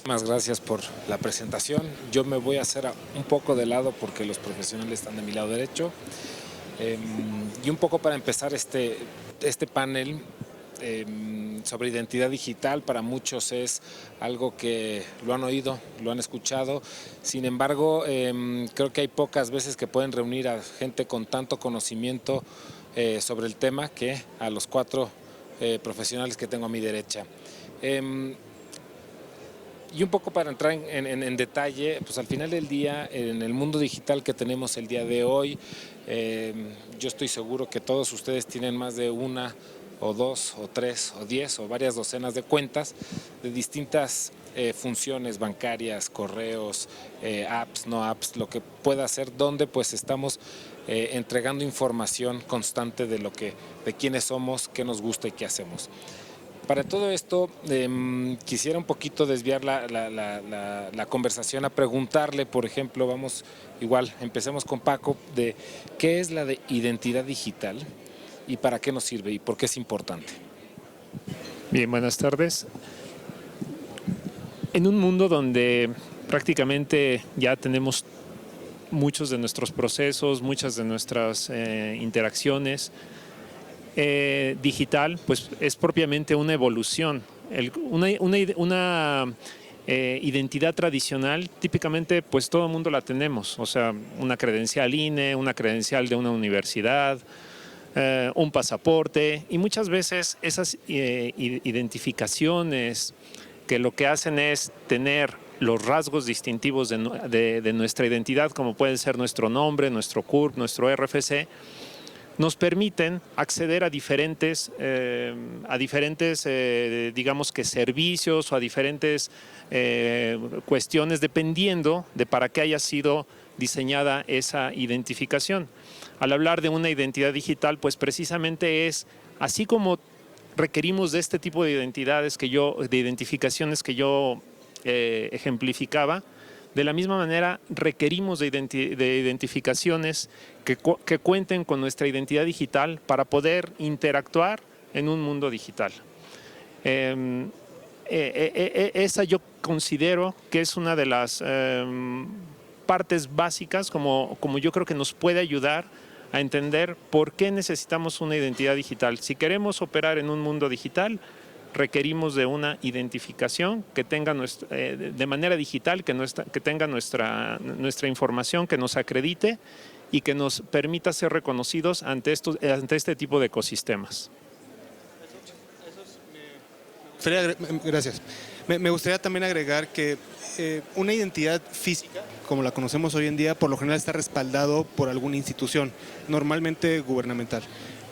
Muchas gracias por la presentación. Yo me voy a hacer un poco de lado porque los profesionales están de mi lado derecho. Y un poco para empezar este panel sobre identidad digital, para muchos es algo que lo han oído, lo han escuchado. Sin embargo, creo que hay pocas veces que pueden reunir a gente con tanto conocimiento sobre el tema que a los cuatro profesionales que tengo a mi derecha. Y un poco para entrar en detalle, pues al final del día, en el mundo digital que tenemos el día de hoy, yo estoy seguro que todos ustedes tienen más de una o dos o tres o 10 o varias docenas de cuentas de distintas funciones bancarias, correos, apps, no apps, lo que pueda ser, donde pues estamos entregando información constante de quiénes somos, qué nos gusta y qué hacemos. Para todo esto, quisiera un poquito desviar la conversación a preguntarle, por ejemplo, empecemos con Paco, de qué es la de identidad digital y para qué nos sirve y por qué es importante. Bien, buenas tardes. En un mundo donde prácticamente ya tenemos muchos de nuestros procesos, muchas de nuestras interacciones, digital, pues es propiamente una evolución. Una identidad tradicional, típicamente, pues todo el mundo la tenemos. O sea, una credencial INE, una credencial de una universidad, un pasaporte, y muchas veces esas identificaciones que lo que hacen es tener los rasgos distintivos de nuestra identidad, como pueden ser nuestro nombre, nuestro CURP, nuestro RFC, nos permiten acceder a diferentes digamos que servicios o a diferentes cuestiones, dependiendo de para qué haya sido diseñada esa identificación. Al hablar de una identidad digital, pues precisamente es así como requerimos de este tipo de identificaciones que yo ejemplificaba. De la misma manera, requerimos de identificaciones que cuenten con nuestra identidad digital para poder interactuar en un mundo digital. Esa yo considero que es una de las partes básicas, como yo creo que nos puede ayudar a entender por qué necesitamos una identidad digital. Si queremos operar en un mundo digital, requerimos de una identificación que tenga de manera digital, que tenga nuestra información, que nos acredite y que nos permita ser reconocidos ante este tipo de ecosistemas. Gracias. Me gustaría también agregar que una identidad física, como la conocemos hoy en día, por lo general está respaldado por alguna institución, normalmente gubernamental.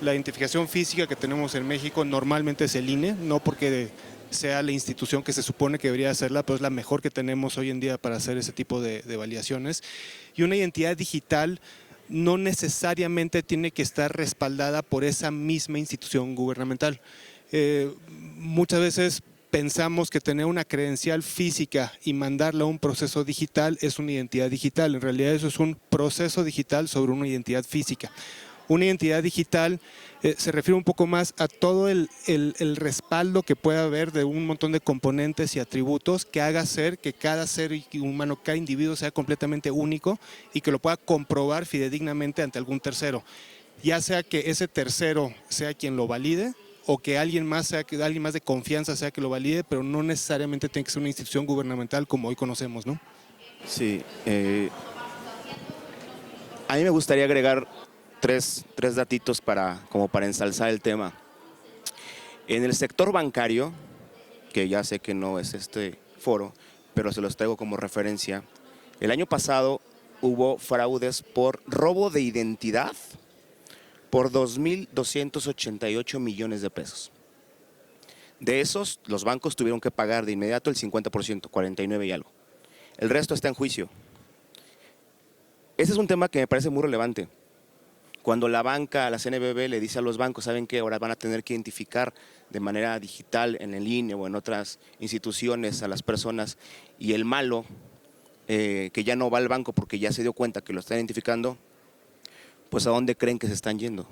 La identificación física que tenemos en México normalmente es el INE, no porque sea la institución que se supone que debería hacerla, pero es la mejor que tenemos hoy en día para hacer ese tipo de validaciones. Y una identidad digital no necesariamente tiene que estar respaldada por esa misma institución gubernamental. Muchas veces pensamos que tener una credencial física y mandarla a un proceso digital es una identidad digital. En realidad eso es un proceso digital sobre una identidad física. Una identidad digital se refiere un poco más a todo el respaldo que pueda haber de un montón de componentes y atributos que haga ser que cada ser humano, cada individuo sea completamente único y que lo pueda comprobar fidedignamente ante algún tercero. Ya sea que ese tercero sea quien lo valide o que alguien más de confianza sea que lo valide, pero no necesariamente tiene que ser una institución gubernamental como hoy conocemos, ¿no? Sí. A mí me gustaría agregar tres datitos como para ensalzar el tema. En el sector bancario, que ya sé que no es este foro, pero se los traigo como referencia, el año pasado hubo fraudes por robo de identidad por 2.288 millones de pesos. De esos, los bancos tuvieron que pagar de inmediato el 50%, 49 y algo. El resto está en juicio. Ese es un tema que me parece muy relevante. Cuando la banca, la CNBV, le dice a los bancos, ¿saben qué? Ahora van a tener que identificar de manera digital en el INE o en otras instituciones a las personas, y el malo que ya no va al banco porque ya se dio cuenta que lo está identificando, pues ¿a dónde creen que se están yendo?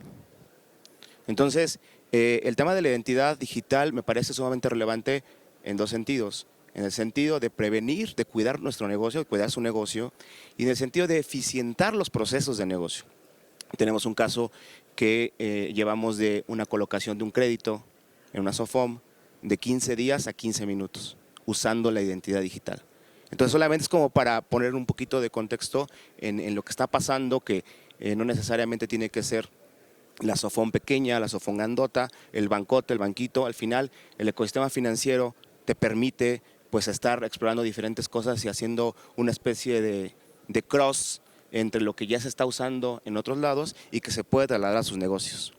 Entonces, el tema de la identidad digital me parece sumamente relevante en dos sentidos. En el sentido de prevenir, de cuidar nuestro negocio, de cuidar su negocio, y en el sentido de eficientar los procesos de negocio. Tenemos un caso que llevamos de una colocación de un crédito en una SOFOM de 15 días a 15 minutos, usando la identidad digital. Entonces solamente es como para poner un poquito de contexto en lo que está pasando, que no necesariamente tiene que ser la SOFOM pequeña, la SOFOM grandota, el bancote, el banquito. Al final el ecosistema financiero te permite pues estar explorando diferentes cosas y haciendo una especie de cross entre lo que ya se está usando en otros lados y que se puede trasladar a sus negocios.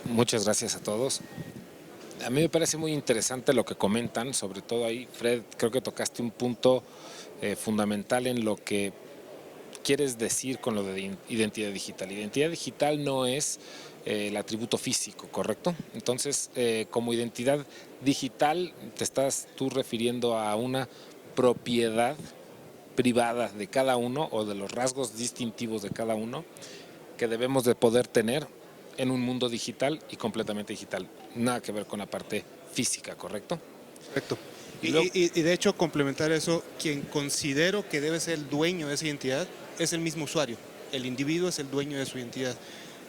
Muchas gracias a todos. A mí me parece muy interesante lo que comentan, sobre todo ahí, Fred, creo que tocaste un punto fundamental en lo que quieres decir con lo de identidad digital. Identidad digital no es el atributo físico, ¿correcto? Entonces, como identidad digital, te estás tú refiriendo a una propiedad privada de cada uno o de los rasgos distintivos de cada uno que debemos de poder tener en un mundo digital y completamente digital. Nada que ver con la parte física, ¿correcto? Correcto. Y Y de hecho, complementar eso, quien considero que debe ser el dueño de esa identidad es el mismo usuario. El individuo es el dueño de su identidad.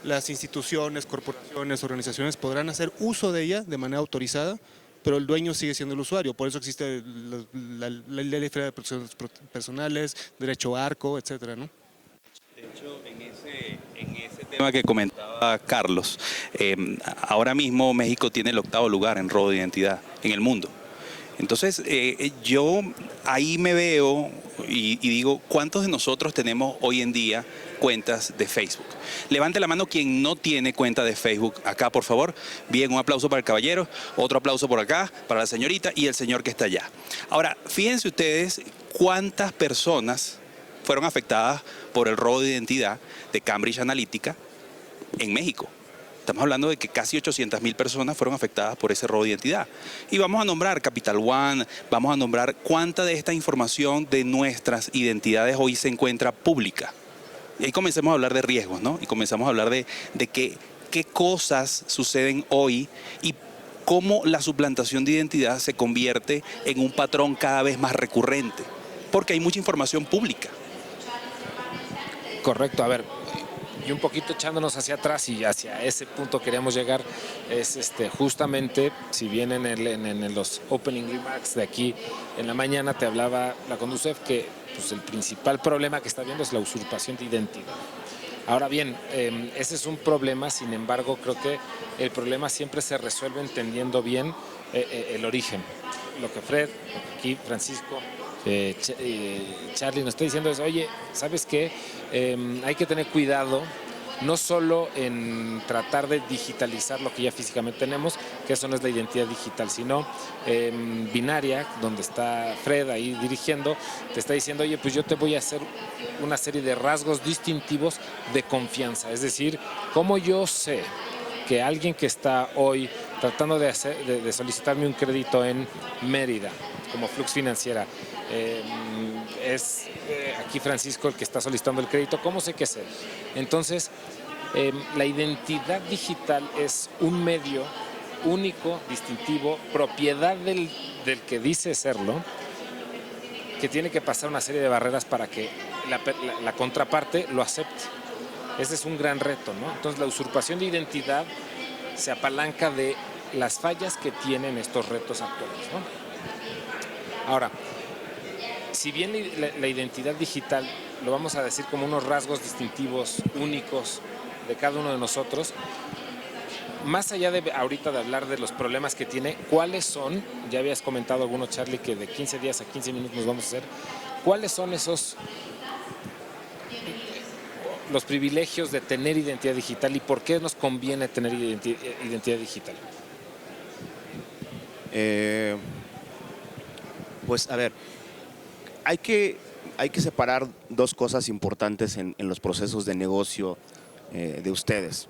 Las instituciones, corporaciones, organizaciones podrán hacer uso de ella de manera autorizada, pero el dueño sigue siendo el usuario. Por eso existe la Ley Federal de Protecciones Personales, Derecho Arco, etcétera, ¿no? De hecho, en ese tema que comentaba Carlos, ahora mismo México tiene el 8º lugar en robo de identidad en el mundo. Entonces, yo ahí me veo y digo, ¿cuántos de nosotros tenemos hoy en día cuentas de Facebook? Levante la mano quien no tiene cuenta de Facebook acá, por favor. Bien, un aplauso para el caballero, otro aplauso por acá, para la señorita y el señor que está allá. Ahora, fíjense ustedes cuántas personas fueron afectadas por el robo de identidad de Cambridge Analytica en México. Estamos hablando de que casi 800,000 personas fueron afectadas por ese robo de identidad. Y vamos a nombrar Capital One, vamos a nombrar cuánta de esta información de nuestras identidades hoy se encuentra pública. Y ahí comencemos a hablar de riesgos, ¿no? Y comenzamos a hablar de qué cosas suceden hoy y cómo la suplantación de identidad se convierte en un patrón cada vez más recurrente. Porque hay mucha información pública. correcto, a ver, y un poquito echándonos hacia atrás y hacia ese punto queríamos llegar, es justamente, si bien en los opening remarks de aquí en la mañana te hablaba la Conducef que pues, el principal problema que está viendo es la usurpación de identidad. Ahora bien, ese es un problema, sin embargo, creo que el problema siempre se resuelve entendiendo bien el origen. Lo que Fred, aquí Francisco, Charlie nos está diciendo es, oye, ¿sabes qué? Hay que tener cuidado no solo en tratar de digitalizar lo que ya físicamente tenemos, que eso no es la identidad digital, sino binaria, donde está Fred ahí dirigiendo, te está diciendo, oye, pues yo te voy a hacer una serie de rasgos distintivos de confianza. Es decir, ¿cómo yo sé que alguien que está hoy tratando de solicitarme un crédito en Mérida, como Flux Financiera, es aquí Francisco el que está solicitando el crédito, ¿cómo sé qué es él? Entonces, la identidad digital es un medio único, distintivo, propiedad del que dice serlo, que tiene que pasar una serie de barreras para que la contraparte lo acepte. Ese es un gran reto, ¿no? Entonces, la usurpación de identidad se apalanca de las fallas que tienen estos retos actuales, ¿no? Ahora, si bien la identidad digital lo vamos a decir como unos rasgos distintivos únicos de cada uno de nosotros, más allá de ahorita de hablar de los problemas que tiene, ¿cuáles son? Ya habías comentado alguno, Charlie, que de 15 días a 15 minutos nos vamos a hacer. ¿Cuáles son los privilegios de tener identidad digital y por qué nos conviene tener identidad digital? Pues a ver, hay que separar dos cosas importantes en los procesos de negocio de ustedes.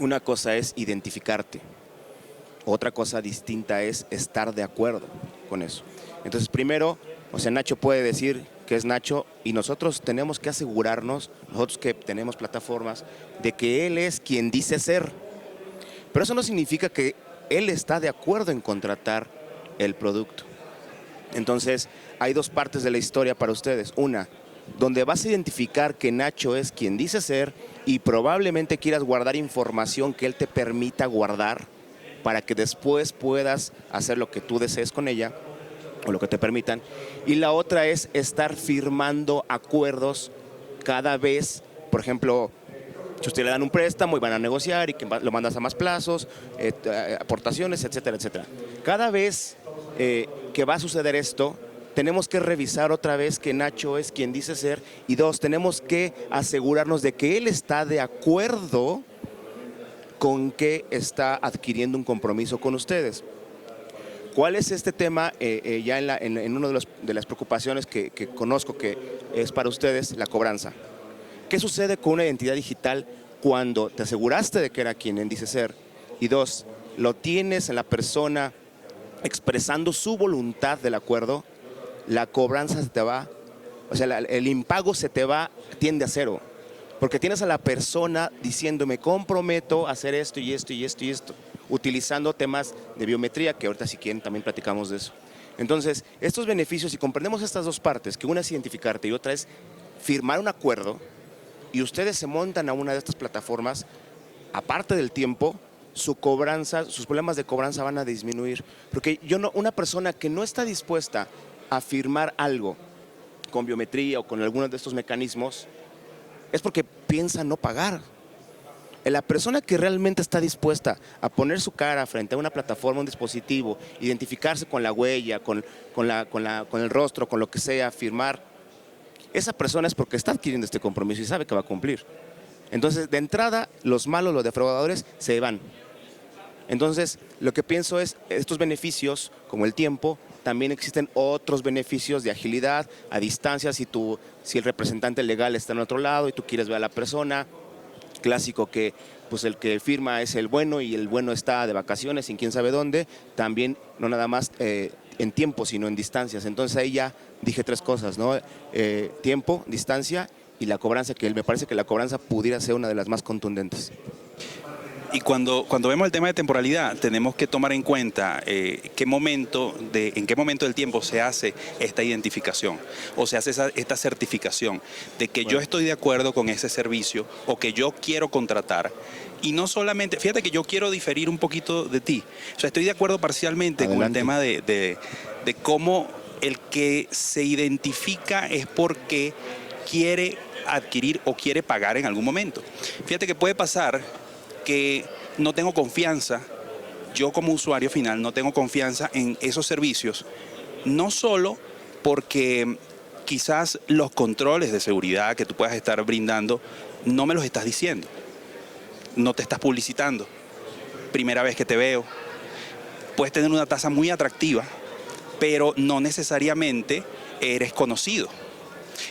Una cosa es identificarte, otra cosa distinta es estar de acuerdo con eso. Entonces, primero, O sea, Nacho puede decir que es Nacho y nosotros tenemos que asegurarnos, nosotros que tenemos plataformas, de que él es quien dice ser. Pero eso no significa que él está de acuerdo en contratar el producto. Entonces, hay dos partes de la historia para ustedes. Una, donde vas a identificar que Nacho es quien dice ser y probablemente quieras guardar información que él te permita guardar para que después puedas hacer lo que tú desees con ella o lo que te permitan. Y la otra es estar firmando acuerdos cada vez, por ejemplo, si usted le dan un préstamo y van a negociar y que lo mandas a más plazos, aportaciones, etcétera, etcétera. Cada vez que va a suceder esto, tenemos que revisar otra vez que Nacho es quien dice ser y dos, tenemos que asegurarnos de que él está de acuerdo con que está adquiriendo un compromiso con ustedes. ¿Cuál es este tema? Ya en una de las preocupaciones que conozco que es para ustedes, la cobranza. ¿Qué sucede con una identidad digital cuando te aseguraste de que era quien dice ser? Y dos, lo tienes en la persona expresando su voluntad del acuerdo, la cobranza se te va, o sea, el impago se te va, tiende a cero. Porque tienes a la persona diciendo, me comprometo a hacer esto y esto y esto y esto, utilizando temas de biometría, que ahorita si quieren también platicamos de eso. Entonces, estos beneficios, si comprendemos estas dos partes, que una es identificarte y otra es firmar un acuerdo, y ustedes se montan a una de estas plataformas, aparte del tiempo, su cobranza, sus problemas de cobranza van a disminuir. Porque una persona que no está dispuesta a firmar algo con biometría o con alguno de estos mecanismos, es porque piensa no pagar. La persona que realmente está dispuesta a poner su cara frente a una plataforma, un dispositivo, identificarse con la huella, con el rostro, con lo que sea, firmar, esa persona es porque está adquiriendo este compromiso y sabe que va a cumplir. Entonces, de entrada, los malos, los defraudadores, se van. Entonces, lo que pienso es, estos beneficios, como el tiempo, también existen otros beneficios de agilidad, a distancia, si el representante legal está en otro lado y tú quieres ver a la persona. Clásico que pues el que firma es el bueno y el bueno está de vacaciones en quién sabe dónde, también no nada más en tiempo, sino en distancias. Entonces ahí ya dije tres cosas, ¿no? Tiempo, distancia y la cobranza, que me parece que la cobranza pudiera ser una de las más contundentes. Y cuando vemos el tema de temporalidad, tenemos que tomar en cuenta en qué momento del tiempo se hace esta identificación o se hace esta certificación de que yo estoy de acuerdo con ese servicio o que yo quiero contratar. Y no solamente, fíjate que yo quiero diferir un poquito de ti. O sea, estoy de acuerdo parcialmente con el tema de cómo el que se identifica es porque quiere adquirir o quiere pagar en algún momento. Fíjate que puede pasar que no tengo confianza, yo como usuario final no tengo confianza en esos servicios, no solo porque quizás los controles de seguridad que tú puedas estar brindando no me los estás diciendo, no te estás publicitando, primera vez que te veo, puedes tener una tasa muy atractiva, pero no necesariamente eres conocido.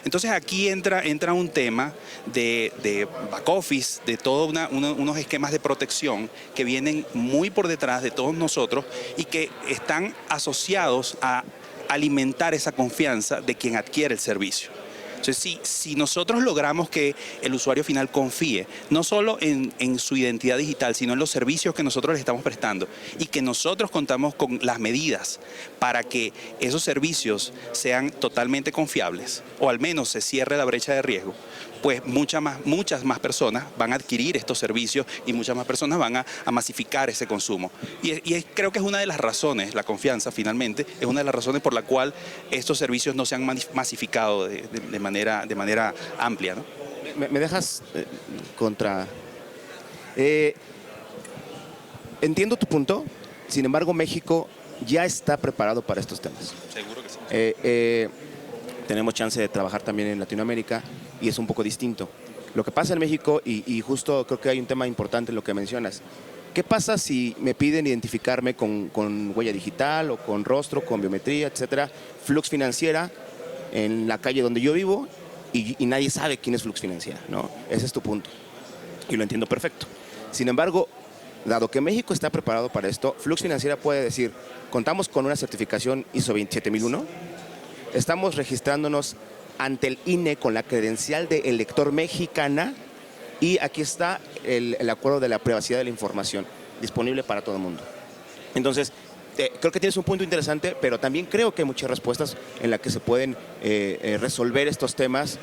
Entonces aquí entra un tema de back office, de todos unos esquemas de protección que vienen muy por detrás de todos nosotros y que están asociados a alimentar esa confianza de quien adquiere el servicio. Entonces, si nosotros logramos que el usuario final confíe, no solo en su identidad digital, sino en los servicios que nosotros le estamos prestando y que nosotros contamos con las medidas para que esos servicios sean totalmente confiables o al menos se cierre la brecha de riesgo, pues muchas más personas van a adquirir estos servicios y muchas más personas van a masificar ese consumo. Creo que es una de las razones, la confianza finalmente, es una de las razones por la cual estos servicios no se han masificado de manera amplia, ¿no? Me dejas contra... entiendo tu punto, sin embargo México ya está preparado para estos temas. Seguro que sí. Tenemos chance de trabajar también en Latinoamérica y es un poco distinto. Lo que pasa en México, y justo creo que hay un tema importante en lo que mencionas, ¿qué pasa si me piden identificarme con huella digital o con rostro, con biometría, etcétera? Flux Financiera en la calle donde yo vivo y nadie sabe quién es Flux Financiera, ¿no? Ese es tu punto y lo entiendo perfecto. Sin embargo, dado que México está preparado para esto, Flux Financiera puede decir, contamos con una certificación ISO 27001, estamos registrándonos ante el INE con la credencial de elector mexicana y aquí está el acuerdo de la privacidad de la información disponible para todo el mundo. Entonces, creo que tienes un punto interesante, pero también creo que hay muchas respuestas en las que se pueden resolver estos temas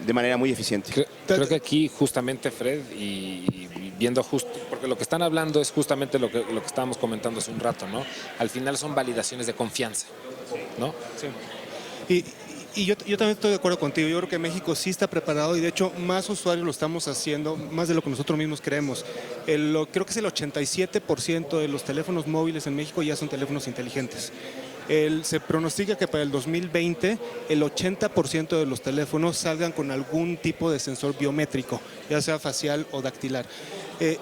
de manera muy eficiente. Creo que aquí justamente, Fred, y viendo justo, porque lo que están hablando es justamente lo que estábamos comentando hace un rato, ¿no? Al final son validaciones de confianza, ¿no? Sí. Y yo también estoy de acuerdo contigo. Yo creo que México sí está preparado y de hecho más usuarios lo estamos haciendo, más de lo que nosotros mismos creemos. Creo que es el 87% de los teléfonos móviles en México ya son teléfonos inteligentes. Se pronostica que para el 2020 el 80% de los teléfonos salgan con algún tipo de sensor biométrico, ya sea facial o dactilar.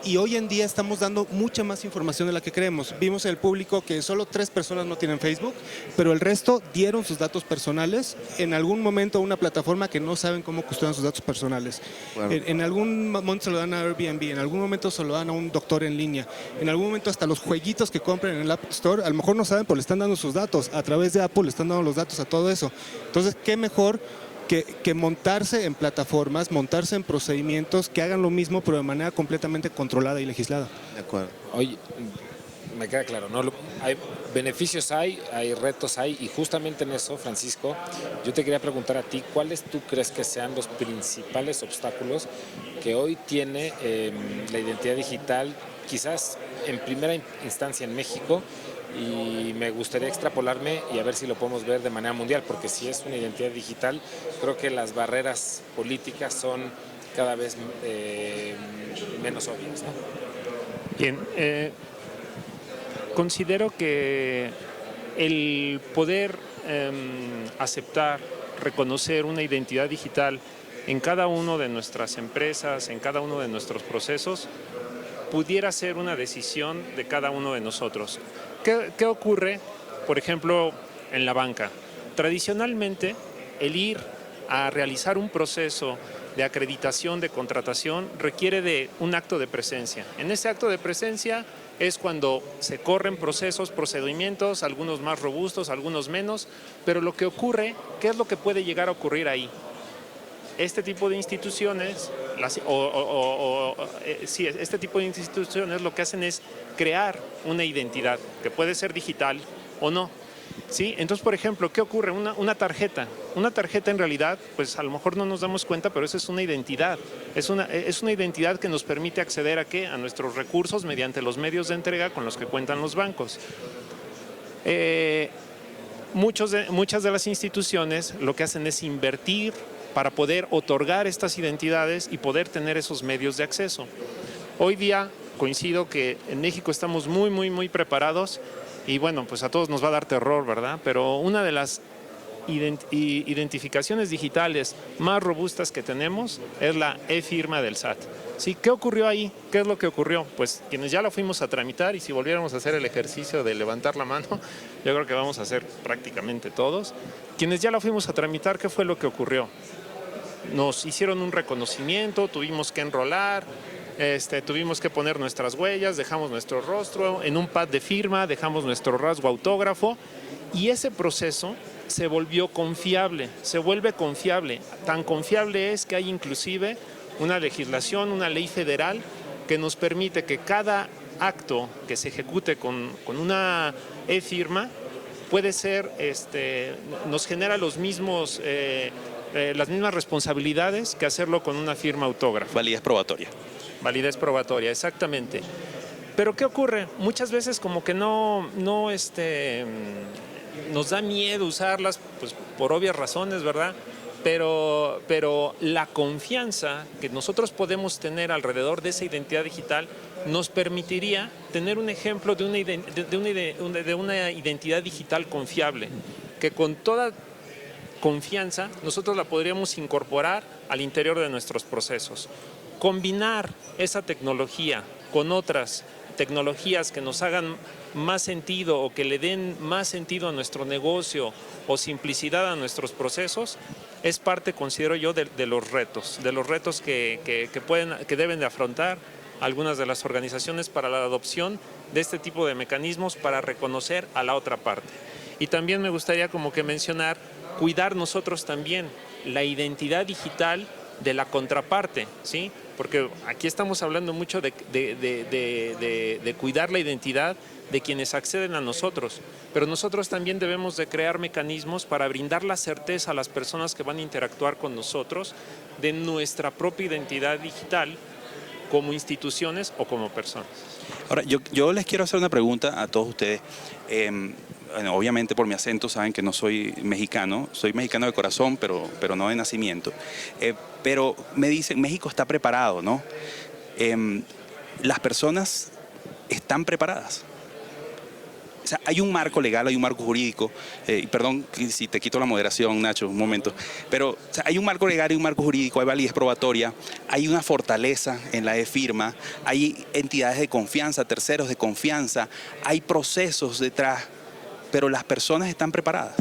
Y hoy en día estamos dando mucha más información de la que creemos. Vimos en el público que solo 3 personas no tienen Facebook, pero el resto dieron sus datos personales en algún momento a una plataforma que no saben cómo custodian sus datos personales. Claro. En algún momento se lo dan a Airbnb, en algún momento se lo dan a un doctor en línea, en algún momento hasta los jueguitos que compren en el App Store, a lo mejor no saben, pero le están dando sus datos. A través de Apple le están dando los datos a todo eso. Entonces, ¿qué mejor que montarse en plataformas, montarse en procedimientos que hagan lo mismo, pero de manera completamente controlada y legislada? De acuerdo. Oye, me queda claro, ¿no? Hay beneficios, hay retos, y justamente en eso, Francisco, yo te quería preguntar a ti, ¿cuáles tú crees que sean los principales obstáculos que hoy tiene la identidad digital, quizás en primera instancia en México? Y me gustaría extrapolarme y a ver si lo podemos ver de manera mundial, porque si es una identidad digital, creo que las barreras políticas son cada vez menos obvias, ¿no? Bien, considero que el poder aceptar, reconocer una identidad digital en cada una de nuestras empresas, en cada uno de nuestros procesos, pudiera ser una decisión de cada uno de nosotros. ¿Qué ocurre, por ejemplo, en la banca? Tradicionalmente, el ir a realizar un proceso de acreditación, de contratación, requiere de un acto de presencia. En ese acto de presencia es cuando se corren procesos, procedimientos, algunos más robustos, algunos menos, pero lo que ocurre, ¿qué es lo que puede llegar a ocurrir ahí? Este tipo de instituciones, este tipo de instituciones lo que hacen es crear una identidad que puede ser digital o no. ¿Sí? Entonces, por ejemplo, ¿qué ocurre? Una tarjeta. Una tarjeta en realidad, pues a lo mejor no nos damos cuenta, pero eso es una identidad. Es una identidad que nos permite acceder ¿a qué? A nuestros recursos mediante los medios de entrega con los que cuentan los bancos. Muchas de las instituciones lo que hacen es invertir para poder otorgar estas identidades y poder tener esos medios de acceso. Hoy día coincido que en México estamos muy preparados y bueno, pues a todos nos va a dar terror, ¿verdad? Pero una de las identificaciones digitales más robustas que tenemos es la e-firma del SAT. ¿Sí? ¿Qué ocurrió ahí? ¿Qué es lo que ocurrió? Pues quienes ya la fuimos a tramitar, y si volviéramos a hacer el ejercicio de levantar la mano, yo creo que vamos a hacer prácticamente todos. Quienes ya la fuimos a tramitar, ¿qué fue lo que ocurrió? Nos hicieron un reconocimiento, tuvimos que enrolar, tuvimos que poner nuestras huellas, dejamos nuestro rostro en un pad de firma, dejamos nuestro rasgo autógrafo y ese proceso se volvió confiable, se vuelve confiable. Tan confiable es que hay inclusive una legislación, una ley federal que nos permite que cada acto que se ejecute con una e-firma puede ser, nos genera los mismos... las mismas responsabilidades que hacerlo con una firma autógrafa. Validez probatoria. Validez probatoria, exactamente. Pero ¿qué ocurre? Muchas veces como que no nos da miedo usarlas, pues por obvias razones, ¿verdad? Pero la confianza que nosotros podemos tener alrededor de esa identidad digital nos permitiría tener un ejemplo de una identidad digital confiable, que con toda confianza nosotros la podríamos incorporar al interior de nuestros procesos. Combinar esa tecnología con otras tecnologías que nos hagan más sentido o que le den más sentido a nuestro negocio o simplicidad a nuestros procesos es parte, considero yo, de los retos que deben de afrontar algunas de las organizaciones para la adopción de este tipo de mecanismos para reconocer a la otra parte. Y también me gustaría como que mencionar, cuidar nosotros también la identidad digital de la contraparte, ¿sí? Porque aquí estamos hablando mucho de cuidar la identidad de quienes acceden a nosotros, pero nosotros también debemos de crear mecanismos para brindar la certeza a las personas que van a interactuar con nosotros de nuestra propia identidad digital como instituciones o como personas. Ahora, yo les quiero hacer una pregunta a todos ustedes. Bueno, obviamente por mi acento saben que no soy mexicano de corazón, pero no de nacimiento. Pero me dicen, México está preparado, ¿no? Las personas están preparadas. O sea, hay un marco legal, hay un marco jurídico, perdón si te quito la moderación, Nacho, un momento, pero o sea, hay un marco legal, hay un marco jurídico, hay validez probatoria, hay una fortaleza en la e-firma, hay entidades de confianza, terceros de confianza, hay procesos detrás, pero las personas están preparadas.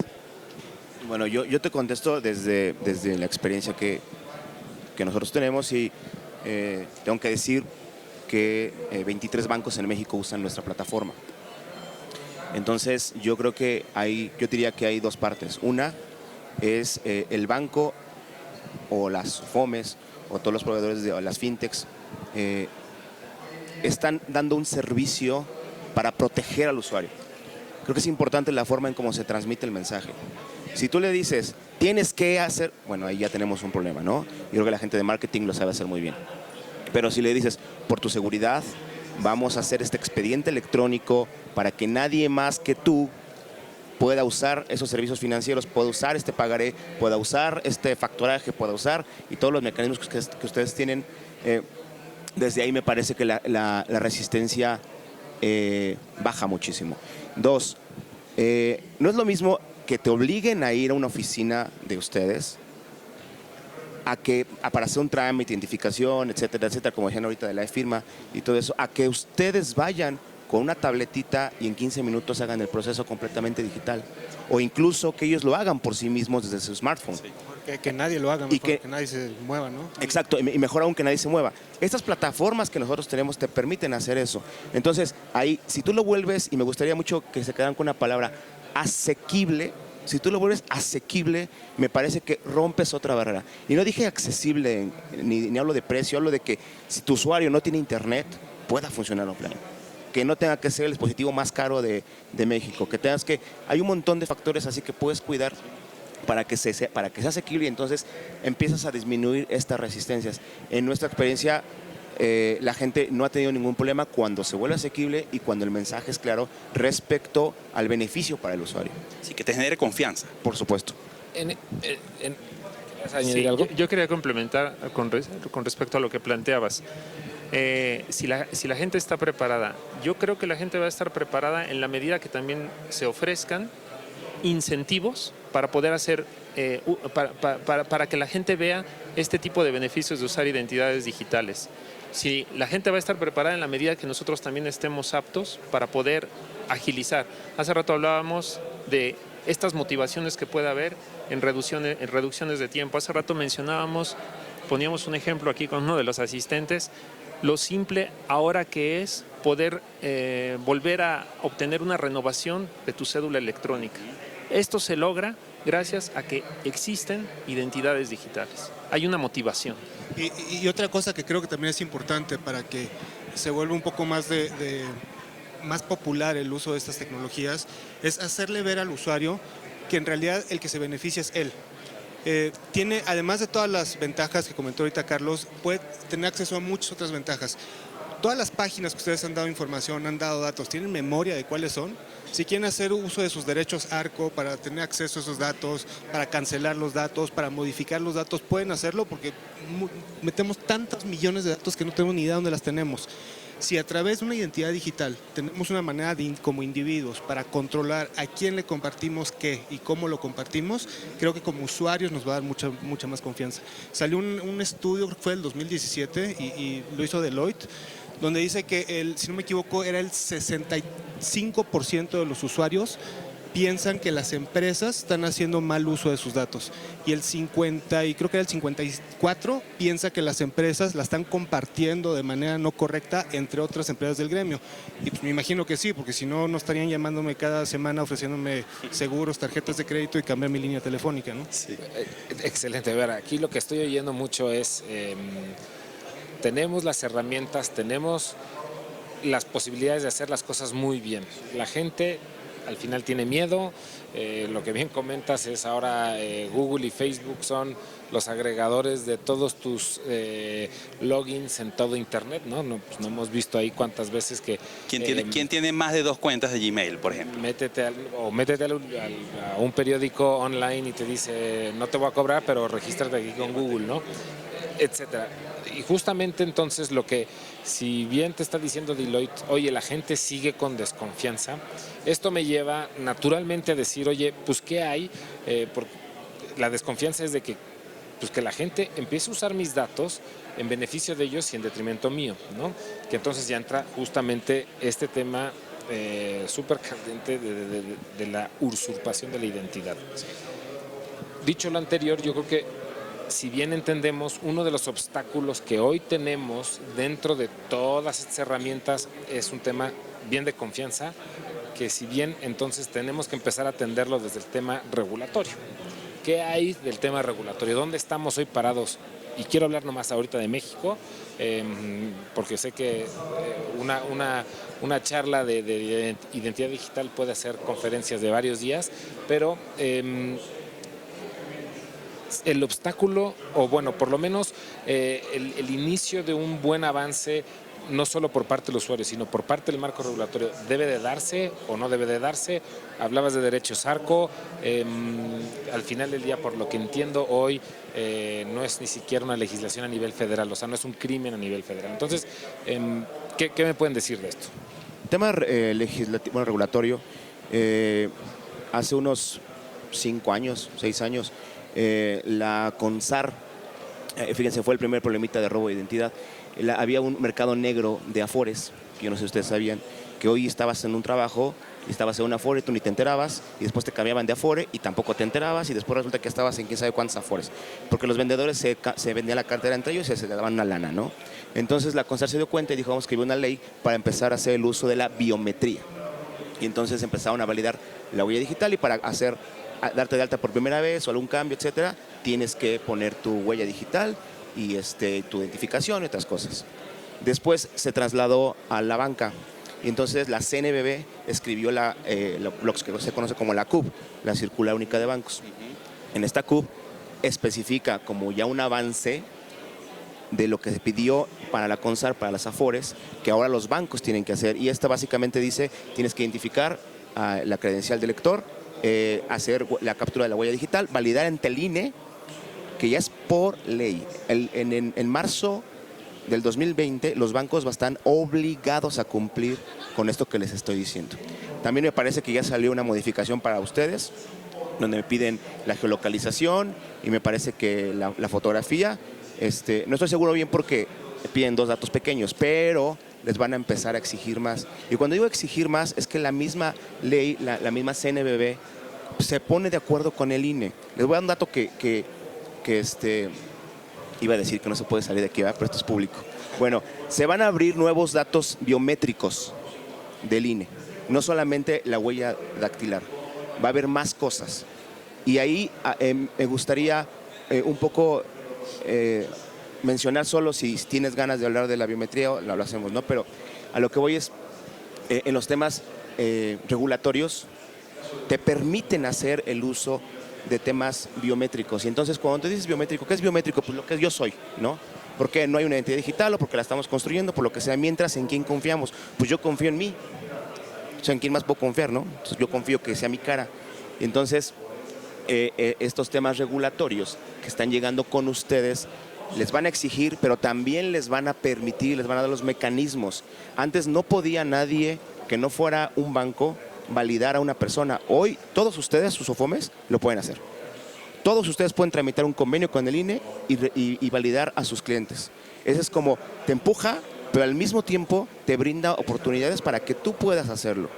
Bueno, yo te contesto desde la experiencia que nosotros tenemos y tengo que decir que 23 bancos en México usan nuestra plataforma. Entonces, yo creo que yo diría que hay dos partes. Una es el banco o las FOMES o todos los proveedores o las fintechs están dando un servicio para proteger al usuario. Creo que es importante la forma en cómo se transmite el mensaje. Si tú le dices, tienes que hacer, bueno, ahí ya tenemos un problema, ¿no? Yo creo que la gente de marketing lo sabe hacer muy bien. Pero si le dices, por tu seguridad, vamos a hacer este expediente electrónico para que nadie más que tú pueda usar esos servicios financieros, pueda usar este pagaré, pueda usar este factoraje, pueda usar y todos los mecanismos que ustedes tienen. Desde ahí me parece que la resistencia baja muchísimo. Dos, no es lo mismo que te obliguen a ir a una oficina de ustedes para hacer un trámite, identificación, etcétera, etcétera, como decían ahorita de la e-firma y todo eso, a que ustedes vayan con una tabletita y en 15 minutos hagan el proceso completamente digital. O incluso que ellos lo hagan por sí mismos desde su smartphone. Sí. Que nadie lo haga, que nadie se mueva, ¿no? Exacto, y mejor aún que nadie se mueva. Estas plataformas que nosotros tenemos te permiten hacer eso. Entonces, ahí, si tú lo vuelves, y me gustaría mucho que se quedaran con una palabra, asequible. Si tú lo vuelves asequible, me parece que rompes otra barrera. Y no dije accesible, ni hablo de precio, hablo de que si tu usuario no tiene internet, pueda funcionar offline. Que no tenga que ser el dispositivo más caro de México. Hay un montón de factores así que puedes cuidar para que sea asequible y entonces empiezas a disminuir estas resistencias. En nuestra experiencia, la gente no ha tenido ningún problema cuando se vuelve asequible y cuando el mensaje es claro respecto al beneficio para el usuario. Sí, que te genere confianza. Por supuesto. ¿Vas a añadir algo? Yo quería complementar con respecto a lo que planteabas. Si la gente está preparada, yo creo que la gente va a estar preparada en la medida que también se ofrezcan incentivos para poder hacer, para que la gente vea este tipo de beneficios de usar identidades digitales. Si la gente va a estar preparada en la medida que nosotros también estemos aptos para poder agilizar. Hace rato hablábamos de estas motivaciones que puede haber en reducciones de tiempo. Hace rato poníamos un ejemplo aquí con uno de los asistentes, lo simple ahora que es poder volver a obtener una renovación de tu cédula electrónica. Esto se logra gracias a que existen identidades digitales. Hay una motivación. Y otra cosa que creo que también es importante para que se vuelva un poco más más popular el uso de estas tecnologías es hacerle ver al usuario que en realidad el que se beneficia es él. Tiene, además de todas las ventajas que comentó ahorita Carlos, puede tener acceso a muchas otras ventajas. Todas las páginas que ustedes han dado información, han dado datos, ¿tienen memoria de cuáles son? Si quieren hacer uso de sus derechos ARCO para tener acceso a esos datos, para cancelar los datos, para modificar los datos, pueden hacerlo porque metemos tantos millones de datos que no tenemos ni idea dónde las tenemos. Si a través de una identidad digital tenemos una manera como individuos para controlar a quién le compartimos qué y cómo lo compartimos, creo que como usuarios nos va a dar mucha más confianza. Salió un estudio, creo que fue del 2017 y lo hizo Deloitte, donde dice que, si no me equivoco, era el 65% de los usuarios piensan que las empresas están haciendo mal uso de sus datos. Y el 50, y creo que era el 54, piensa que las empresas la están compartiendo de manera no correcta entre otras empresas del gremio. Y pues me imagino que sí, porque si no, no estarían llamándome cada semana ofreciéndome seguros, tarjetas de crédito y cambiar mi línea telefónica, ¿no? Sí. Excelente. A ver, aquí lo que estoy oyendo mucho es, tenemos las herramientas, tenemos las posibilidades de hacer las cosas muy bien. La gente al final tiene miedo. Lo que bien comentas es ahora Google y Facebook son los agregadores de todos tus logins en todo Internet, ¿no? No, pues no hemos visto ahí cuántas veces que... ¿Quién tiene más de 2 cuentas de Gmail, por ejemplo? Métete a un periódico online y te dice, no te voy a cobrar, pero regístrate aquí con Google, ¿no? Etcétera. Y justamente entonces lo que, si bien te está diciendo Deloitte, oye, la gente sigue con desconfianza, esto me lleva naturalmente a decir, oye, pues ¿qué hay? La desconfianza es de que, pues, que la gente empiece a usar mis datos en beneficio de ellos y en detrimento mío, ¿no? Que entonces ya entra justamente este tema súper candente de la usurpación de la identidad. Dicho lo anterior, yo creo que si bien entendemos, uno de los obstáculos que hoy tenemos dentro de todas estas herramientas es un tema bien de confianza, que si bien entonces tenemos que empezar a atenderlo desde el tema regulatorio. ¿Qué hay del tema regulatorio? ¿Dónde estamos hoy parados? Y quiero hablar nomás ahorita de México, porque sé que una charla de identidad digital puede hacer conferencias de varios días, pero... el obstáculo, o bueno, por lo menos el inicio de un buen avance, no solo por parte del usuario, sino por parte del marco regulatorio, ¿debe de darse o no debe de darse? Hablabas de derechos ARCO, al final del día, por lo que entiendo hoy, no es ni siquiera una legislación a nivel federal, o sea, no es un crimen a nivel federal. Entonces, ¿qué me pueden decir de esto? Tema legislativo, regulatorio, hace unos 5 años, 6 años, la CONSAR, fíjense, fue el primer problemita de robo de identidad. Había un mercado negro de afores, que yo no sé si ustedes sabían, que hoy estabas en un trabajo y estabas en un afore, tú ni te enterabas, y después te cambiaban de afore y tampoco te enterabas, y después resulta que estabas en quién sabe cuántos afores, porque los vendedores se vendían la cartera entre ellos y se le daban una lana, ¿no? Entonces la CONSAR se dio cuenta y dijo, vamos a escribir una ley para empezar a hacer el uso de la biometría. Y entonces empezaron a validar la huella digital, y para darte de alta por primera vez o algún cambio, etcétera, tienes que poner tu huella digital y tu identificación y otras cosas. Después se trasladó a la banca, y entonces la CNBB escribió lo que se conoce como la CUB, la Circular Única de Bancos. En esta CUB especifica como ya un avance de lo que se pidió para la CONSAR, para las afores, que ahora los bancos tienen que hacer, y esta básicamente dice, tienes que identificar la credencial del lector, hacer la captura de la huella digital, validar ante el INE, que ya es por ley. En marzo del 2020 los bancos están obligados a cumplir con esto que les estoy diciendo. También me parece que ya salió una modificación para ustedes, donde me piden la geolocalización y me parece que la fotografía. No estoy seguro bien porque piden 2 datos pequeños, pero les van a empezar a exigir más. Y cuando digo exigir más, es que la misma ley, la misma CNBB, se pone de acuerdo con el INE. Les voy a dar un dato que iba a decir que no se puede salir de aquí, ¿verdad? Pero esto es público. Bueno, se van a abrir nuevos datos biométricos del INE, no solamente la huella dactilar, va a haber más cosas. Y ahí me gustaría un poco mencionar, solo si tienes ganas de hablar de la biometría, lo hacemos, ¿no? Pero a lo que voy es, en los temas regulatorios, te permiten hacer el uso de temas biométricos. Y entonces, cuando te dices biométrico, ¿qué es biométrico? Pues lo que yo soy, ¿no? Porque no hay una identidad digital, o porque la estamos construyendo, por lo que sea. Mientras, ¿en quién confiamos? Pues yo confío en mí. O sea, ¿en quién más puedo confiar, no? Entonces, yo confío que sea mi cara. Y entonces, estos temas regulatorios que están llegando con ustedes, les van a exigir, pero también les van a permitir, les van a dar los mecanismos. Antes no podía nadie que no fuera un banco validar a una persona. Hoy todos ustedes, sus OFOMES, lo pueden hacer. Todos ustedes pueden tramitar un convenio con el INE y validar a sus clientes. Eso es como, te empuja, pero al mismo tiempo te brinda oportunidades para que tú puedas hacerlo.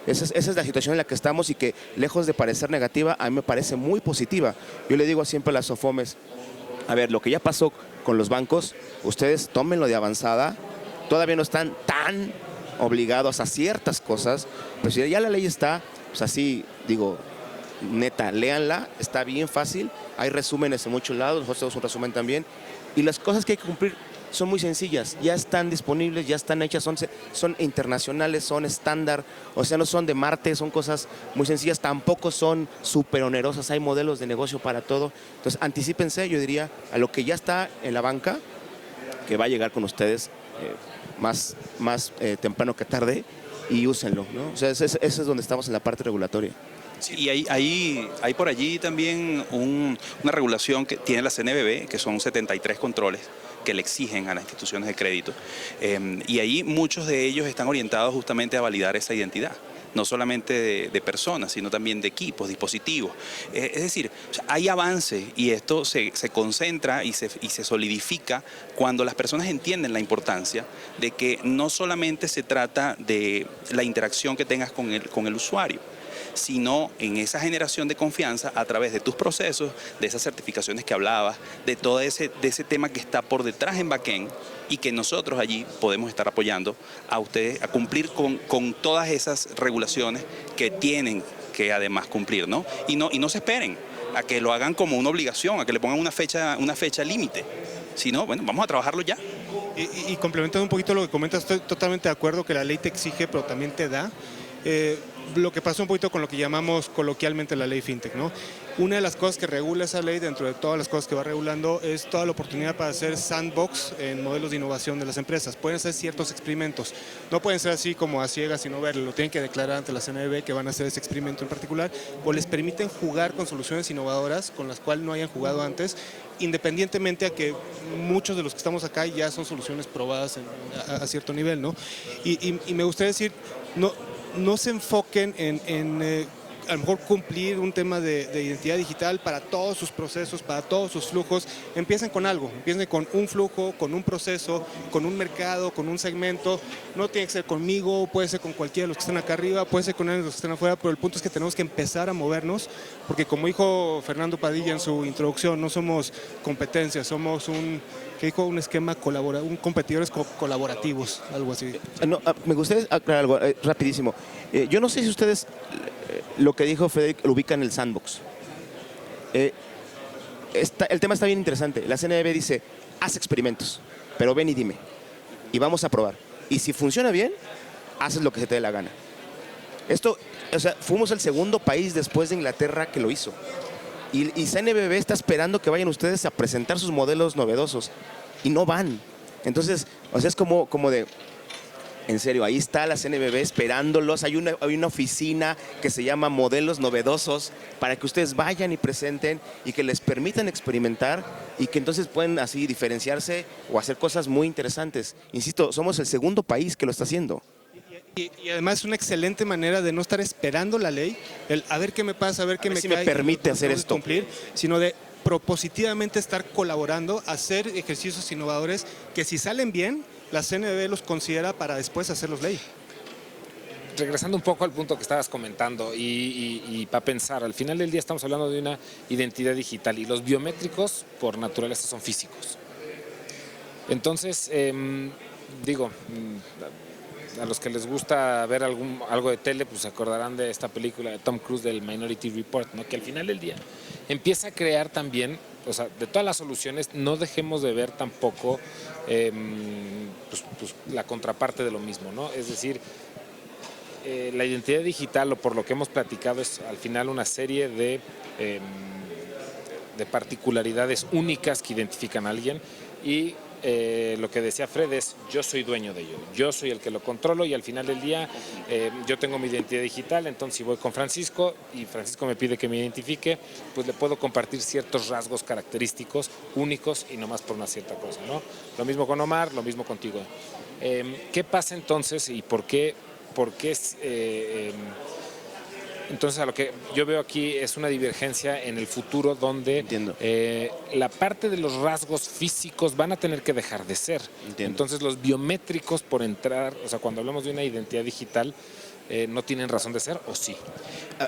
Esa es la situación en la que estamos y que, lejos de parecer negativa, a mí me parece muy positiva. Yo le digo siempre a las SOFOMES, a ver, lo que ya pasó con los bancos, ustedes tómenlo de avanzada, todavía no están tan obligados a ciertas cosas, pero si ya la ley está, pues así, digo, neta, léanla, está bien fácil, hay resúmenes en muchos lados, nosotros tenemos un resumen también, y las cosas que hay que cumplir son muy sencillas, ya están disponibles, ya están hechas, son internacionales, son estándar, o sea, no son de Marte, son cosas muy sencillas, tampoco son súper onerosas, hay modelos de negocio para todo. Entonces, anticípense, yo diría, a lo que ya está en la banca, que va a llegar con ustedes más temprano que tarde, y úsenlo, ¿no? O sea, ese es donde estamos en la parte regulatoria. Sí, y hay por allí también una regulación que tiene la CNBV, que son 73 controles que le exigen a las instituciones de crédito. Y ahí muchos de ellos están orientados justamente a validar esa identidad, no solamente de personas, sino también de equipos, dispositivos. Es decir, o sea, hay avance y esto se concentra y se solidifica cuando las personas entienden la importancia de que no solamente se trata de la interacción que tengas con el usuario, sino en esa generación de confianza a través de tus procesos, de esas certificaciones que hablabas, de todo ese tema que está por detrás en backend y que nosotros allí podemos estar apoyando a ustedes a cumplir con todas esas regulaciones que tienen que además cumplir, ¿no? Y no se esperen a que lo hagan como una obligación, a que le pongan una fecha límite, sino, bueno, vamos a trabajarlo ya. Y complementando un poquito lo que comentas, estoy totalmente de acuerdo que la ley te exige, pero también te da. Lo que pasa un poquito con lo que llamamos coloquialmente la ley FinTech, ¿no? Una de las cosas que regula esa ley, dentro de todas las cosas que va regulando, es toda la oportunidad para hacer sandbox en modelos de innovación de las empresas. Pueden hacer ciertos experimentos, no pueden ser así como a ciegas y no verlo, lo tienen que declarar ante la CNBV que van a hacer ese experimento en particular, o les permiten jugar con soluciones innovadoras con las cuales no hayan jugado antes, independientemente a que muchos de los que estamos acá ya son soluciones probadas a cierto nivel, ¿no? Y me gustaría decir, no se enfoquen en a lo mejor cumplir un tema de identidad digital para todos sus procesos, para todos sus flujos. Empiecen con algo, empiecen con un flujo, con un proceso, con un mercado, con un segmento. No tiene que ser conmigo, puede ser con cualquiera de los que están acá arriba, puede ser con alguien de los que están afuera, pero el punto es que tenemos que empezar a movernos, porque como dijo Fernando Padilla en su introducción, no somos competencia, somos un esquema competidores colaborativos, algo así. No, me gustaría aclarar algo rapidísimo. Yo no sé si ustedes lo que dijo Federico lo ubican en el sandbox. El tema está bien interesante. La CNBV dice, haz experimentos, pero ven y dime. Y vamos a probar. Y si funciona bien, haces lo que se te dé la gana. Esto, o sea, fuimos el segundo país después de Inglaterra que lo hizo. Y CNBV está esperando que vayan ustedes a presentar sus modelos novedosos. Y no van. Entonces, o sea, es como de... En serio, ahí está la CNBV esperándolos. Hay una oficina que se llama Modelos Novedosos para que ustedes vayan y presenten y que les permitan experimentar y que entonces pueden así diferenciarse o hacer cosas muy interesantes. Insisto, somos el segundo país que lo está haciendo. Y además es una excelente manera de no estar esperando la ley, el a ver qué me pasa, a ver qué me si cae, me permite hacer esto. Cumplir, sino de propositivamente estar colaborando, hacer ejercicios innovadores que si salen bien, la CNBV los considera para después hacerlos ley. Regresando un poco al punto que estabas comentando y para pensar, al final del día estamos hablando de una identidad digital y los biométricos por naturaleza son físicos. Entonces, a los que les gusta ver algo de tele, pues se acordarán de esta película de Tom Cruise del Minority Report, ¿no? Que al final del día empieza a crear también, o sea, de todas las soluciones, no dejemos de ver tampoco la contraparte de lo mismo, ¿no? Es decir, la identidad digital, o por lo que hemos platicado, es al final una serie de particularidades únicas que identifican a alguien y lo que decía Fred es, yo soy dueño de ello, yo soy el que lo controlo y al final del día yo tengo mi identidad digital, entonces si voy con Francisco y Francisco me pide que me identifique, pues le puedo compartir ciertos rasgos característicos únicos y no más por una cierta cosa, ¿no? Lo mismo con Omar, lo mismo contigo. ¿Qué pasa entonces y por qué entonces a lo que yo veo aquí es una divergencia en el futuro donde la parte de los rasgos físicos van a tener que dejar de ser. Entiendo. Entonces los biométricos por entrar, o sea, cuando hablamos de una identidad digital, no tienen razón de ser, ¿o sí?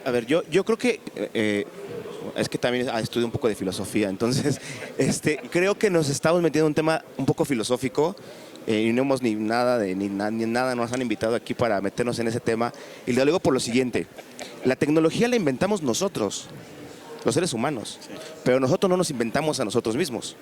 A ver, yo creo que es que también estudio un poco de filosofía, entonces creo que nos estamos metiendo en un tema un poco filosófico y no hemos ni nada nos han invitado aquí para meternos en ese tema. Y lo digo por lo siguiente: la tecnología la inventamos nosotros, los seres humanos, pero nosotros no nos inventamos a nosotros mismos.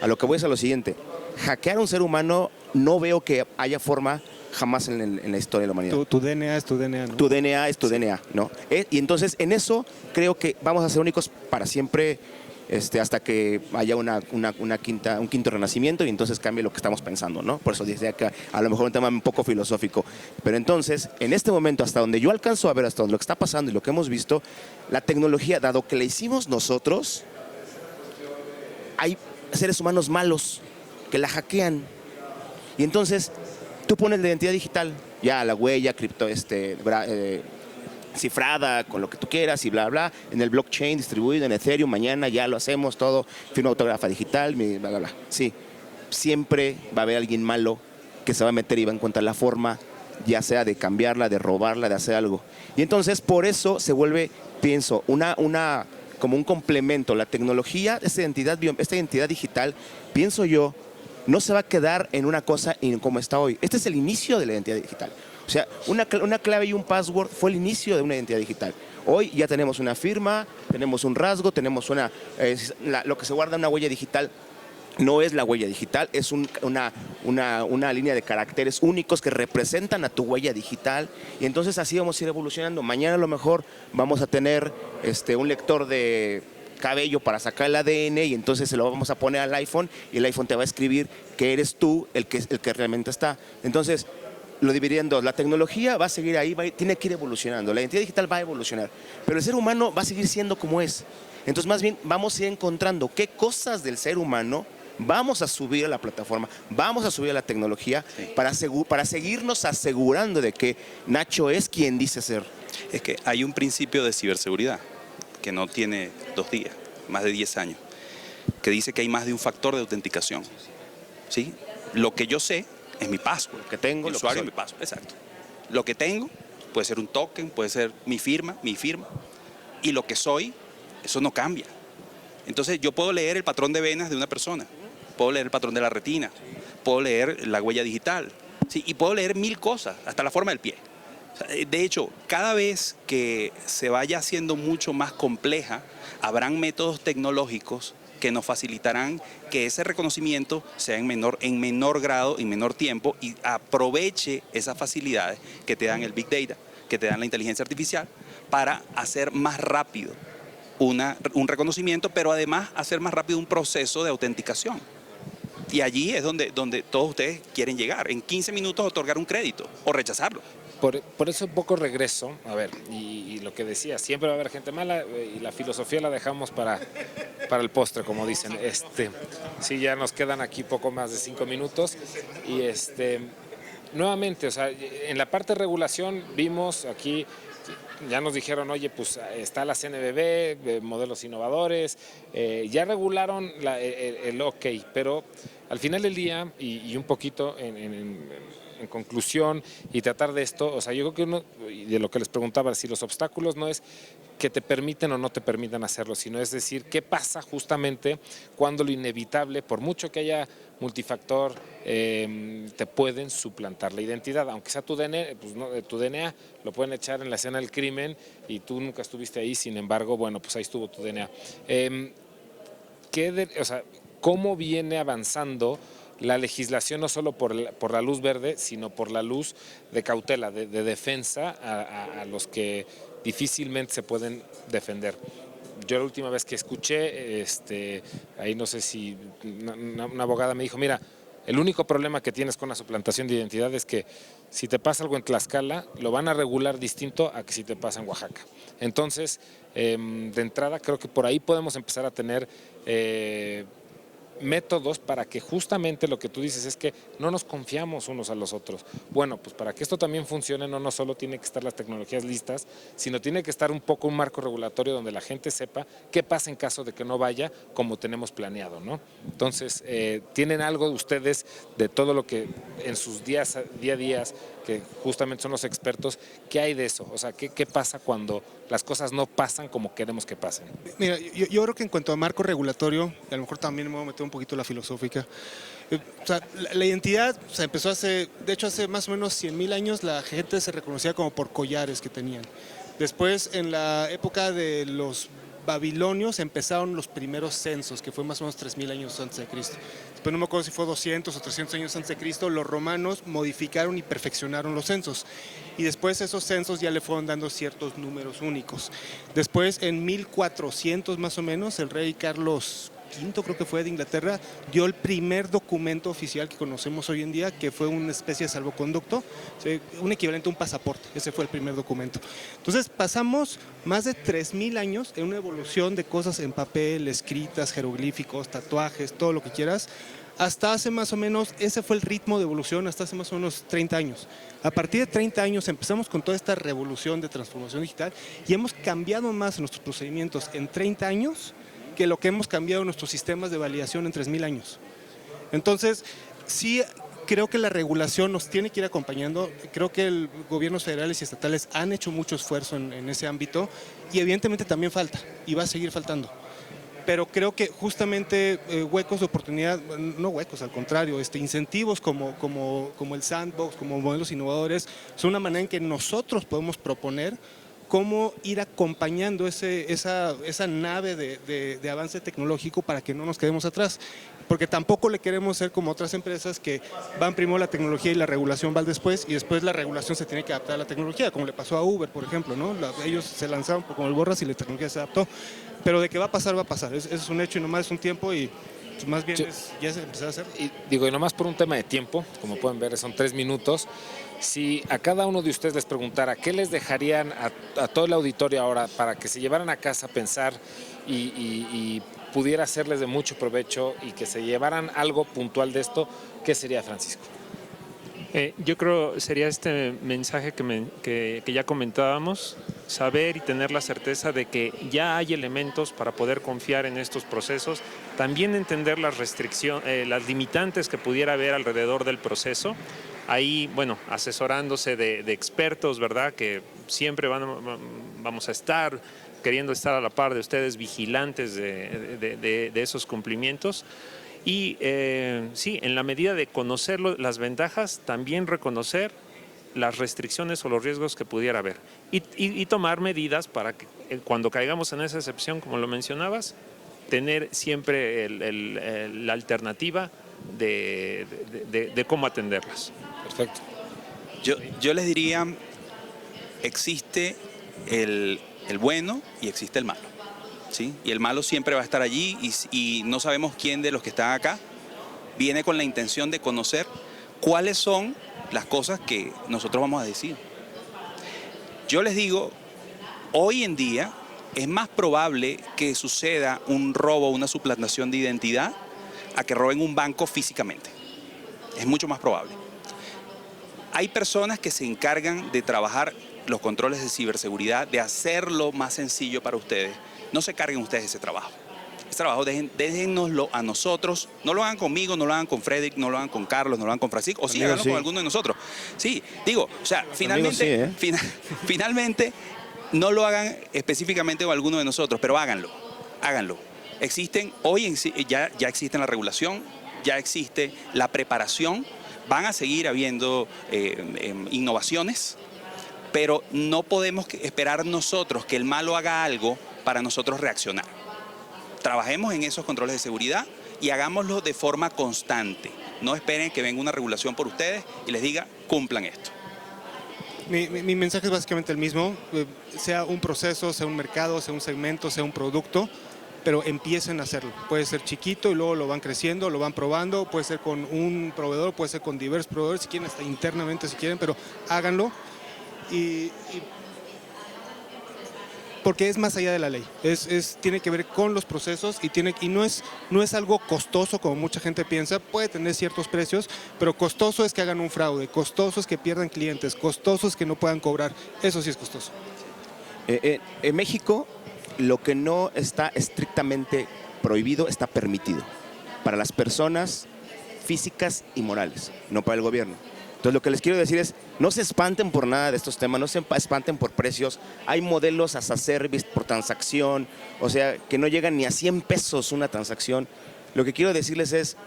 A lo que voy es a lo siguiente: hackear a un ser humano no veo que haya forma jamás en la historia de la humanidad. Tu DNA es tu DNA, ¿no? Tu DNA es tu DNA, ¿no? Y entonces en eso creo que vamos a ser únicos para siempre, hasta que haya un quinto renacimiento y entonces cambie lo que estamos pensando, ¿no? Por eso decía que a lo mejor un tema un poco filosófico. Pero entonces, en este momento, hasta donde yo alcanzo a ver, hasta donde lo que está pasando y lo que hemos visto, la tecnología, dado que la hicimos nosotros, hay seres humanos malos que la hackean. Y entonces tú pones la identidad digital, ya la huella cripto, cifrada con lo que tú quieras y bla, bla, en el blockchain distribuido en Ethereum, mañana ya lo hacemos todo, firma autógrafa digital, bla, bla, bla. Sí, siempre va a haber alguien malo que se va a meter y va a encontrar la forma, ya sea de cambiarla, de robarla, de hacer algo. Y entonces por eso se vuelve, pienso, como un complemento. La tecnología, esta identidad digital, pienso yo, no se va a quedar en una cosa como está hoy. Este es el inicio de la identidad digital. O sea, una clave y un password fue el inicio de una identidad digital. Hoy ya tenemos una firma, tenemos un rasgo, tenemos lo que se guarda en una huella digital. No es la huella digital, es una línea de caracteres únicos que representan a tu huella digital. Y entonces así vamos a ir evolucionando. Mañana a lo mejor vamos a tener un lector de cabello para sacar el ADN y entonces se lo vamos a poner al iPhone y el iPhone te va a escribir que eres tú el que realmente está. Entonces, lo dividí en dos. La tecnología va a seguir ahí, tiene que ir evolucionando. La identidad digital va a evolucionar, pero el ser humano va a seguir siendo como es. Entonces, más bien, vamos a ir encontrando qué cosas del ser humano vamos a subir a la plataforma, vamos a subir a la tecnología, sí, para seguirnos asegurando de que Nacho es quien dice ser. Es que hay un principio de ciberseguridad que no tiene 2 días, más de 10 años, que dice que hay más de un factor de autenticación. ¿Sí? Lo que yo sé es mi password. Lo que tengo, el usuario, mi password, exacto. Lo que tengo puede ser un token, puede ser mi firma, y lo que soy, eso no cambia. Entonces yo puedo leer el patrón de venas de una persona, puedo leer el patrón de la retina, puedo leer la huella digital, ¿sí? Y puedo leer 1000 cosas, hasta la forma del pie. De hecho, cada vez que se vaya haciendo mucho más compleja, habrán métodos tecnológicos que nos facilitarán que ese reconocimiento sea en menor grado y menor tiempo y aproveche esas facilidades que te dan el Big Data, que te dan la inteligencia artificial, para hacer más rápido un reconocimiento, pero además hacer más rápido un proceso de autenticación. Y allí es donde todos ustedes quieren llegar, en 15 minutos otorgar un crédito o rechazarlo. Por eso un poco regreso, a ver, y lo que decía, siempre va a haber gente mala y la filosofía la dejamos para el postre, como dicen. Sí, ya nos quedan aquí poco más de 5 minutos y nuevamente, o sea, en la parte de regulación vimos aquí, ya nos dijeron, oye, pues está la CNBB, modelos innovadores, ya regularon el OK, pero al final del día, y un poquito en conclusión y tratar de esto, o sea, yo creo que de lo que les preguntaba, si los obstáculos no es que te permiten o no te permitan hacerlo, sino es decir, qué pasa justamente cuando lo inevitable, por mucho que haya multifactor, te pueden suplantar la identidad, aunque sea tu DNA, pues no, tu DNA lo pueden echar en la escena del crimen y tú nunca estuviste ahí, sin embargo, bueno, pues ahí estuvo tu DNA. O sea, ¿cómo viene avanzando la legislación no solo por la luz verde, sino por la luz de cautela, de defensa a los que difícilmente se pueden defender? Yo la última vez que escuché, ahí no sé si una abogada me dijo, mira, el único problema que tienes con la suplantación de identidad es que si te pasa algo en Tlaxcala, lo van a regular distinto a que si te pasa en Oaxaca. Entonces, de entrada, creo que por ahí podemos empezar a tener métodos para que justamente lo que tú dices es que no nos confiamos unos a los otros. Bueno, pues para que esto también funcione no solo tiene que estar las tecnologías listas, sino tiene que estar un poco un marco regulatorio donde la gente sepa qué pasa en caso de que no vaya como tenemos planeado, ¿no? Entonces, ¿tienen algo ustedes de todo lo que en sus día a día que justamente son los expertos, ¿qué hay de eso? O sea, ¿qué pasa cuando las cosas no pasan como queremos que pasen? Mira, yo creo que en cuanto a marco regulatorio, y a lo mejor también me voy a meter un poquito la filosófica, o sea, la identidad se empezó hace más o menos 100,000 años, la gente se reconocía como por collares que tenían. Después, en la época de los babilonios, empezaron los primeros censos, que fue más o menos 3,000 años antes de Cristo. Después no me acuerdo si fue 200 o 300 años antes de Cristo, los romanos modificaron y perfeccionaron los censos. Y después esos censos ya le fueron dando ciertos números únicos. Después, en 1400 más o menos, el rey Carlos V, creo que fue, de Inglaterra, dio el primer documento oficial que conocemos hoy en día, que fue una especie de salvoconducto, un equivalente a un pasaporte. Ese fue el primer documento. Entonces pasamos más de 3,000 años en una evolución de cosas en papel, escritas, jeroglíficos, tatuajes, todo lo que quieras, hasta hace más o menos, ese fue el ritmo de evolución hasta hace más o menos 30 años. A partir de 30 años empezamos con toda esta revolución de transformación digital y hemos cambiado más nuestros procedimientos en 30 años que lo que hemos cambiado en nuestros sistemas de validación en 3,000 años. Entonces, sí creo que la regulación nos tiene que ir acompañando. Creo que los gobiernos federales y estatales han hecho mucho esfuerzo en ese ámbito y evidentemente también falta y va a seguir faltando. Pero creo que justamente huecos de oportunidad, no huecos, al contrario, incentivos como el sandbox, como modelos innovadores, son una manera en que nosotros podemos proponer cómo ir acompañando esa nave de avance tecnológico para que no nos quedemos atrás. Porque tampoco le queremos ser como otras empresas que van primero la tecnología y la regulación va después, y después la regulación se tiene que adaptar a la tecnología, como le pasó a Uber, por ejemplo, ¿no? Ellos se lanzaron como el borras y la tecnología se adaptó. Pero de que va a pasar, va a pasar. Es un hecho y nomás es un tiempo y pues más bien ya se empezó a hacer. Y nomás por un tema de tiempo, como pueden ver, son 3 minutos. Si a cada uno de ustedes les preguntara qué les dejarían a todo el auditorio ahora para que se llevaran a casa a pensar y pudiera hacerles de mucho provecho y que se llevaran algo puntual de esto, ¿qué sería, Francisco? Yo creo sería este mensaje que ya comentábamos, saber y tener la certeza de que ya hay elementos para poder confiar en estos procesos, también entender las restricciones, las limitantes que pudiera haber alrededor del proceso. Ahí, bueno, asesorándose de expertos, ¿verdad? Que siempre vamos a estar queriendo estar a la par de ustedes, vigilantes de esos cumplimientos. Y sí, en la medida de conocer las ventajas, también reconocer las restricciones o los riesgos que pudiera haber. Y tomar medidas para que cuando caigamos en esa excepción, como lo mencionabas, tener siempre la alternativa de cómo atenderlas. Perfecto. Yo les diría, existe el bueno y existe el malo, ¿sí? Y el malo siempre va a estar allí y no sabemos quién de los que están acá viene con la intención de conocer cuáles son las cosas que nosotros vamos a decir. Yo les digo, hoy en día es más probable que suceda un robo, una suplantación de identidad, a que roben un banco físicamente. Es mucho más probable. Hay personas que se encargan de trabajar los controles de ciberseguridad, de hacerlo más sencillo para ustedes. No se carguen ustedes ese trabajo. Ese trabajo déjennoslo a nosotros. No lo hagan conmigo, no lo hagan con Frederick, no lo hagan con Carlos, no lo hagan con Francisco, o sí, háganlo con alguno de nosotros. Sí, digo, o sea, finalmente, finalmente no lo hagan específicamente con alguno de nosotros, pero háganlo. Existen, ya existe la regulación, ya existe la preparación, van a seguir habiendo innovaciones, pero no podemos esperar nosotros que el malo haga algo para nosotros reaccionar. Trabajemos en esos controles de seguridad y hagámoslo de forma constante. No esperen que venga una regulación por ustedes y les diga, cumplan esto. Mi mensaje es básicamente el mismo, sea un proceso, sea un mercado, sea un segmento, sea un producto, pero empiecen a hacerlo. Puede ser chiquito y luego lo van creciendo, lo van probando, puede ser con un proveedor, puede ser con diversos proveedores, si quieren, hasta internamente si quieren, pero háganlo. Porque es más allá de la ley, tiene que ver con los procesos y no es algo costoso como mucha gente piensa. Puede tener ciertos precios, pero costoso es que hagan un fraude, costoso es que pierdan clientes, costoso es que no puedan cobrar. Eso sí es costoso. En México, lo que no está estrictamente prohibido está permitido para las personas físicas y morales, no para el gobierno. Entonces lo que les quiero decir es, no se espanten por nada de estos temas, no se espanten por precios. Hay modelos as a service por transacción, o sea, que no llegan ni a 100 pesos una transacción. Lo que quiero decirles es,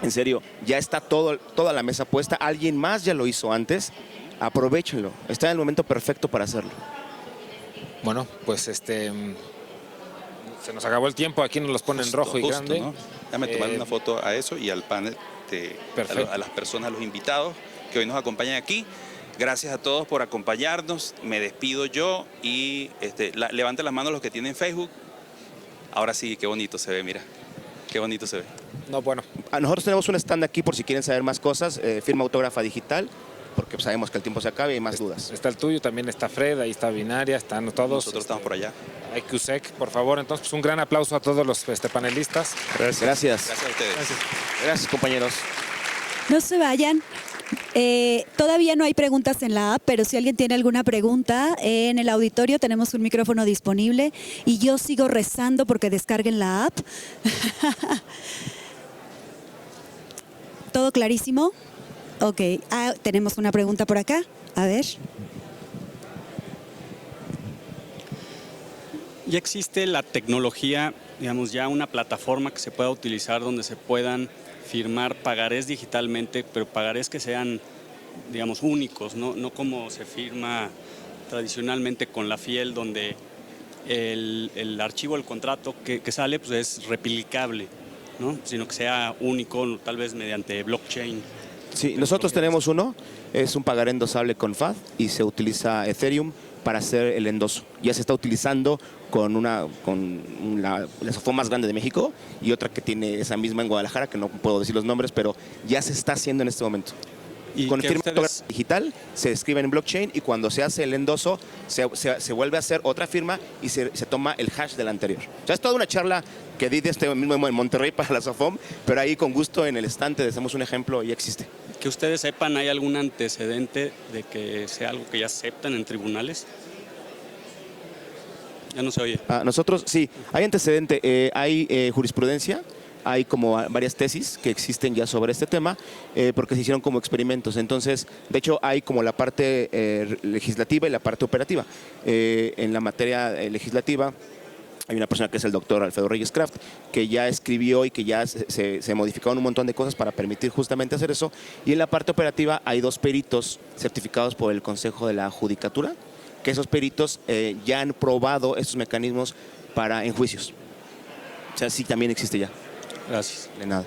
en serio, ya está toda la mesa puesta, alguien más ya lo hizo antes, aprovéchenlo, está en el momento perfecto para hacerlo. Bueno, pues se nos acabó el tiempo, aquí nos los ponen en rojo y Justo, grande. ¿no? Déjame tomar una foto a eso y al panel, Perfecto. a las personas, a los invitados que hoy nos acompañan aquí. Gracias a todos por acompañarnos. Me despido yo y levanten las manos los que tienen Facebook. Ahora sí, qué bonito se ve, mira. Qué bonito se ve. No, bueno, Nosotros tenemos un stand aquí por si quieren saber más cosas, firma autógrafa digital, porque sabemos que el tiempo se acaba y hay más dudas. está el tuyo, también está Fred, ahí está Binaria, están todos. Nosotros estamos por allá. IQSEC, por favor. Entonces, pues un gran aplauso a todos los panelistas. Gracias. Gracias a ustedes. Gracias, compañeros. No se vayan. Todavía no hay preguntas en la app, pero si alguien tiene alguna pregunta, en el auditorio tenemos un micrófono disponible y yo sigo rezando porque descarguen la app. ¿Todo clarísimo? Ok, tenemos una pregunta por acá. A ver. Ya existe la tecnología, digamos, ya una plataforma que se pueda utilizar donde se puedan firmar pagarés digitalmente, pero pagarés que sean, digamos, únicos, no como se firma tradicionalmente con la FIEL, donde el archivo del contrato que sale pues es replicable, ¿no? Sino que sea único, tal vez mediante blockchain. Sí, nosotros tenemos uno, es un pagaré endosable con FAD y se utiliza Ethereum para hacer el endoso. Ya se está utilizando con la SOFOM más grande de México y otra que tiene esa misma en Guadalajara, que no puedo decir los nombres, pero ya se está haciendo en este momento. Y con que firma ustedes... digital se escribe en blockchain y cuando se hace el endoso se vuelve a hacer otra firma y se toma el hash del anterior. O sea, es toda una charla que di de este mismo en Monterrey para la SOFOM, pero ahí con gusto en el estante hacemos un ejemplo y existe. Que ustedes sepan, ¿hay algún antecedente de que sea algo que ya aceptan en tribunales? Ya no se oye. Nosotros, sí, hay antecedente, hay jurisprudencia, hay como varias tesis que existen ya sobre este tema, porque se hicieron como experimentos. Entonces, de hecho, hay como la parte legislativa y la parte operativa. En la materia legislativa, hay una persona que es el doctor Alfredo Reyes Kraft, que ya escribió y que ya se modificaron un montón de cosas para permitir justamente hacer eso. Y en la parte operativa hay 2 peritos certificados por el Consejo de la Judicatura, que esos peritos ya han probado estos mecanismos en juicios. O sea, sí, también existe ya. Gracias. De nada.